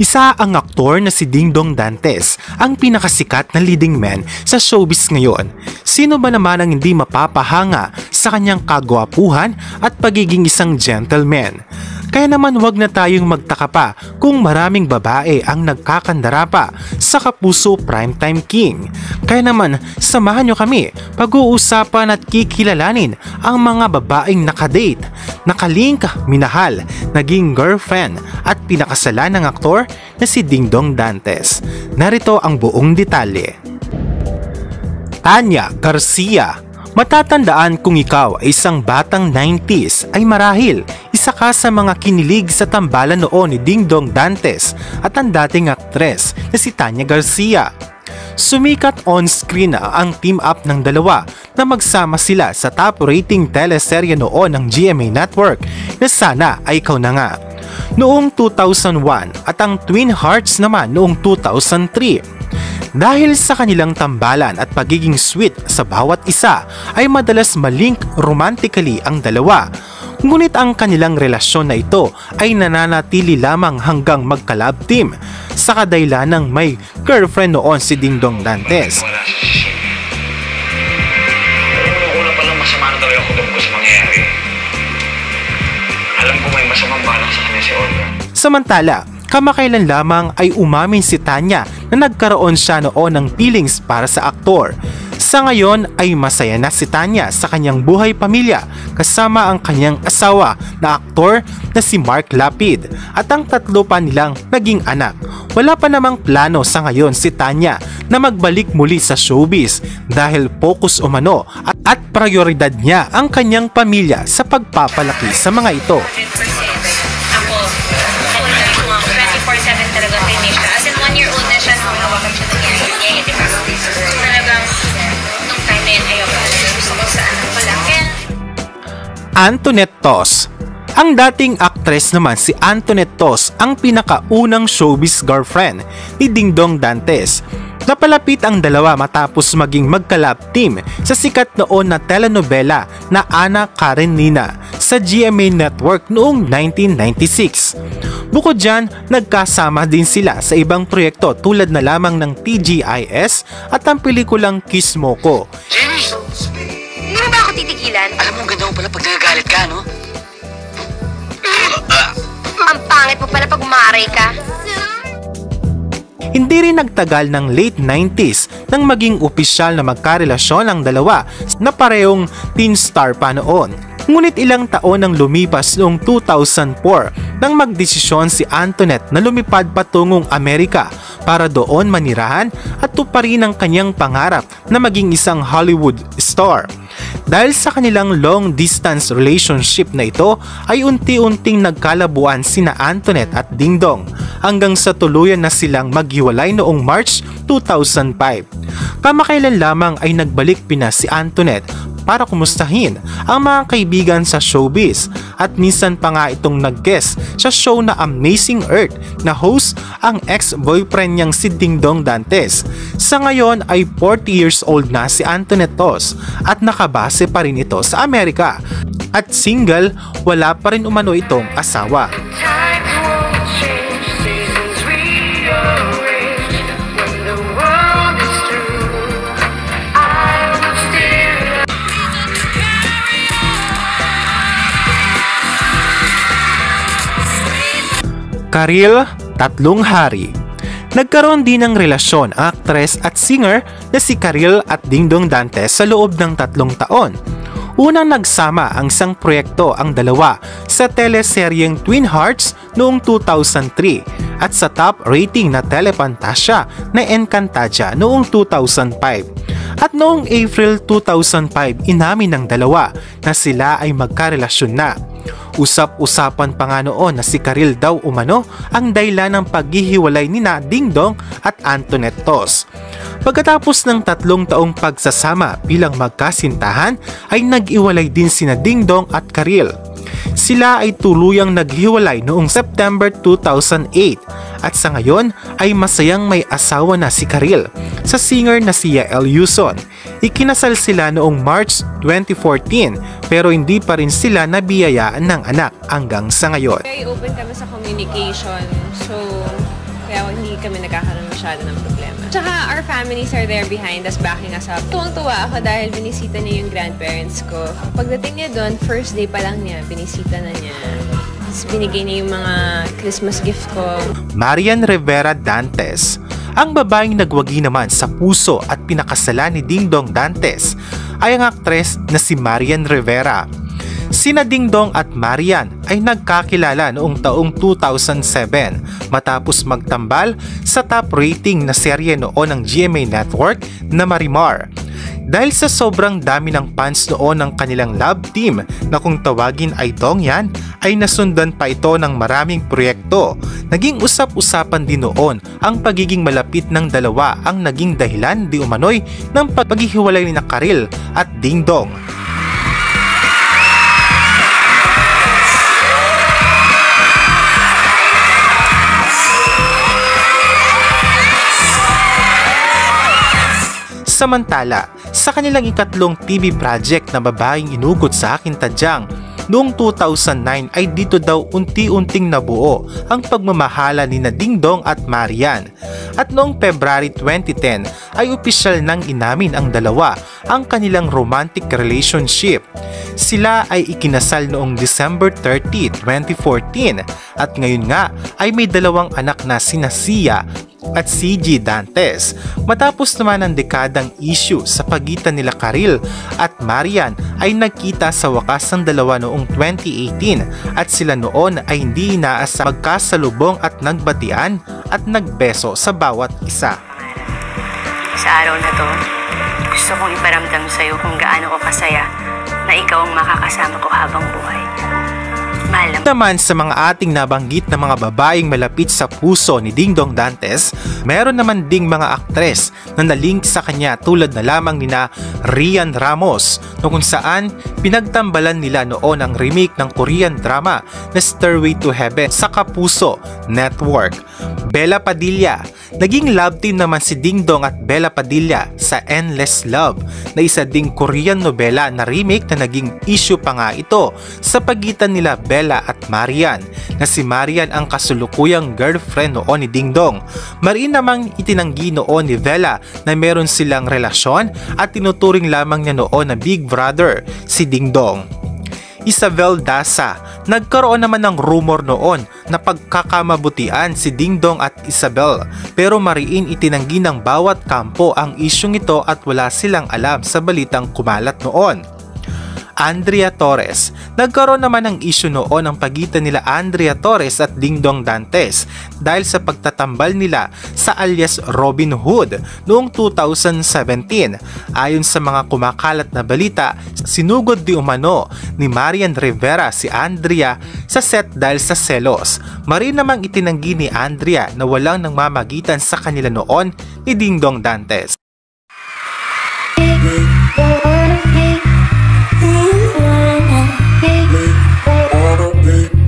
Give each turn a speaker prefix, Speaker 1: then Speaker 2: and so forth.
Speaker 1: Isa ang aktor na si Dingdong Dantes, ang pinakasikat na leading man sa showbiz ngayon. Sino ba naman ang hindi mapapahanga sa kanyang kagwapuhan at pagiging isang gentleman? Kaya naman wag na tayong magtaka pa kung maraming babae ang nagkakandara pa sa Kapuso Primetime King. Kaya naman samahan nyo kami pag-uusapan at kikilalanin ang mga babaeng nakadate, nakalink, minahal, naging girlfriend at pinakasalan ng aktor na si Dingdong Dantes. Narito ang buong detalye. Tanya Garcia. Matatandaan kung ikaw ay isang batang 90s ay marahil isa ka sa mga kinilig sa tambalan noon ni Dingdong Dantes at ang dating aktres na si Tanya Garcia. Sumikat on-screen na ang team-up ng dalawa na magsama sila sa top rating teleserye noon ng GMA Network na Sana Ay Ikaw Na Nga noong 2001 at ang Twin Hearts naman noong 2003. Dahil sa kanilang tambalan at pagiging sweet sa bawat isa ay madalas malink romantically ang dalawa. Ngunit ang kanilang relasyon na ito ay nananatili lamang hanggang magka-love team sa kadahilanang may girlfriend noon si Dingdong Dantes.
Speaker 2: Una pa lang masama na talaga ako doon sa mangyayari. Alam ko may masamang balak sa kanya si Olga.
Speaker 1: Samantala, kamakailan lamang ay umamin si Tanya na nagkaroon siya noon ng feelings para sa aktor. Sa ngayon ay masaya na si Tanya sa kanyang buhay pamilya kasama ang kanyang asawa na aktor na si Mark Lapid at ang tatlo pa nilang naging anak. Wala pa namang plano sa ngayon si Tanya na magbalik muli sa showbiz dahil focus umano at prioridad niya ang kanyang pamilya sa pagpapalaki sa mga ito.
Speaker 3: 24/7 talaga finish siya. As in 1-year-old na siya nung hawakan siya ng niya, di ba? Talagang nung time na yun ayaw ko. Gusto ko sa anak ko lang. Kaya
Speaker 1: Antoinette Tos. Ang dating aktres naman si Antoinette Tos ang pinakaunang showbiz girlfriend ni Dingdong Dantes. Napalapit ang dalawa matapos maging magka-love team sa sikat noon na telenovela na Ana Karenina sa GMA Network noong 1996. Bukod dyan, nagkasama din sila sa ibang proyekto tulad na lamang ng TGIS at ang pelikulang Kiss Mo Ko.
Speaker 2: Jenny!
Speaker 3: hindi mo ba ako titigilan?
Speaker 2: Alam mo, ang ganda mo pala pag nagagalit ka, no?
Speaker 3: Ang pangit mo pala pag umaaray ka.
Speaker 1: Hindi rin nagtagal ng late 90s nang maging opisyal na magkarelasyon ang dalawa na parehong teen star pa noon. Ngunit ilang taon ang lumipas noong 2004 nang magdesisyon si Antoinette na lumipad patungong Amerika para doon manirahan at tuparin ang kanyang pangarap na maging isang Hollywood star. Dahil sa kanilang long-distance relationship na ito ay unti-unting nagkalabuan sina Antoinette at Dingdong hanggang sa tuluyan na silang maghiwalay noong March 2005. Kamakailan lamang ay nagbalik Pinas si Antoinette para kumustahin ang mga kaibigan sa showbiz at minsan pa nga itong nag-guest sa show na Amazing Earth na host ang ex-boyfriend niyang si Dingdong Dantes. Sa ngayon ay 40 years old na si Antoinette Tos at nakabase pa rin ito sa Amerika at single, wala pa rin umano itong asawa. Karil Tatlong Hari. Nagkaroon din ng relasyon ang aktres at singer na si Karil at Dingdong Dantes sa loob ng 3 taon. Unang nagsama ang isang proyekto ang dalawa sa teleseryeng Twin Hearts noong 2003 at sa top rating na telepantasya na Encantadia noong 2005. At noong April 2005 inamin ng dalawa na sila ay magkarelasyon na. Usap-usapan pa nga noon na si Karil daw umano ang dahilan ng paghihiwalay ni na Dingdong at Antoinette Tos. Pagkatapos ng 3 taong pagsasama bilang magkasintahan ay nag-iwalay din sina Dingdong at Karil. Sila ay tuluyang naghiwalay noong September 2008 at sa ngayon ay masayang may asawa na si Karil sa singer na si Yael Yuson. Ikinasal sila noong March 2014 pero hindi pa rin sila nabiyayaan ng anak hanggang sa ngayon.
Speaker 4: Very open kami sa communication. So, hindi kami nagkakaroon masyado ng problema. Tsaka our families are there behind us, backing us up. Tuwang-tuwa ako dahil binisita niya yung grandparents ko. Pagdating niya doon, first day pa lang niya, binisita na niya. Tapos binigay niya yung mga Christmas gift ko.
Speaker 1: Marian Rivera Dantes. Ang babaeng nagwagi naman sa puso at pinakasalan ni Dingdong Dantes ay ang aktres na si Marian Rivera. Sina Dingdong at Marian ay nagkakilala noong taong 2007 matapos magtambal sa top rating na serye noon ng GMA Network na Marimar. Dahil sa sobrang dami ng fans noon ng kanilang love team na kung tawagin ay Dongyan, ay nasundan pa ito ng maraming proyekto. Naging usap-usapan din noon ang pagiging malapit ng dalawa ang naging dahilan di umano'y ng paghihiwalay ni Karil at Dingdong. Samantala, sa kanilang ikatlong TV project na Babaeng Inugot sa Akin Tadyang, noong 2009 ay dito daw unti-unting nabuo ang pagmamahala ni Dingdong at Marian. At noong February 2010 ay opisyal nang inamin ang dalawa ang kanilang romantic relationship. Sila ay ikinasal noong December 30, 2014 at ngayon nga ay may dalawang anak na sina Sia at CG Dantes. Matapos naman ang dekadang issue sa pagitan nila Karil at Marian ay nagkita sa wakas ang dalawa noong 2018 at sila noon ay hindi inaasa magkasalubong at nagbatian at nagbeso sa bawat isa.
Speaker 5: Sa araw na to, gusto kong iparamdam sa'yo kung gaano ko kasaya na ikaw ang makakasama ko habang buhay.
Speaker 1: Naman sa mga ating nabanggit na mga babaeng malapit sa puso ni Dingdong Dantes, meron naman ding mga aktres na nalink sa kanya tulad na lamang nina Rian Ramos na kung saan pinagtambalan nila noon ang remake ng Korean drama na Stairway to Heaven sa Kapuso Network. Bella Padilla. Naging love team naman si Dingdong at Bella Padilla sa Endless Love na isa ding Korean novela na remake na naging issue pa nga ito sa pagitan nila Bella at Marian na si Marian ang kasulukuyang girlfriend noon ni Dingdong. Mariin namang itinanggi noon ni Bella na meron silang relasyon at tinuturing lamang niya noon na big brother si Dingdong. Isabel Daza. Nagkaroon naman ng rumor noon na pagkakamabutian si Dingdong at Isabel pero mariin itinanggi ng bawat kampo ang isyong ito at wala silang alam sa balitang kumalat noon. Andrea Torres. Nagkaroon naman ng issue noon ang pagitan nila Andrea Torres at Dingdong Dantes dahil sa pagtatambal nila sa alias Robin Hood noong 2017. Ayon sa mga kumakalat na balita, sinugod di umano ni Marian Rivera si Andrea sa set dahil sa selos. Marin namang itinanggi ni Andrea na walang nangmamagitan sa kanila noon ni Dingdong Dantes.
Speaker 6: Big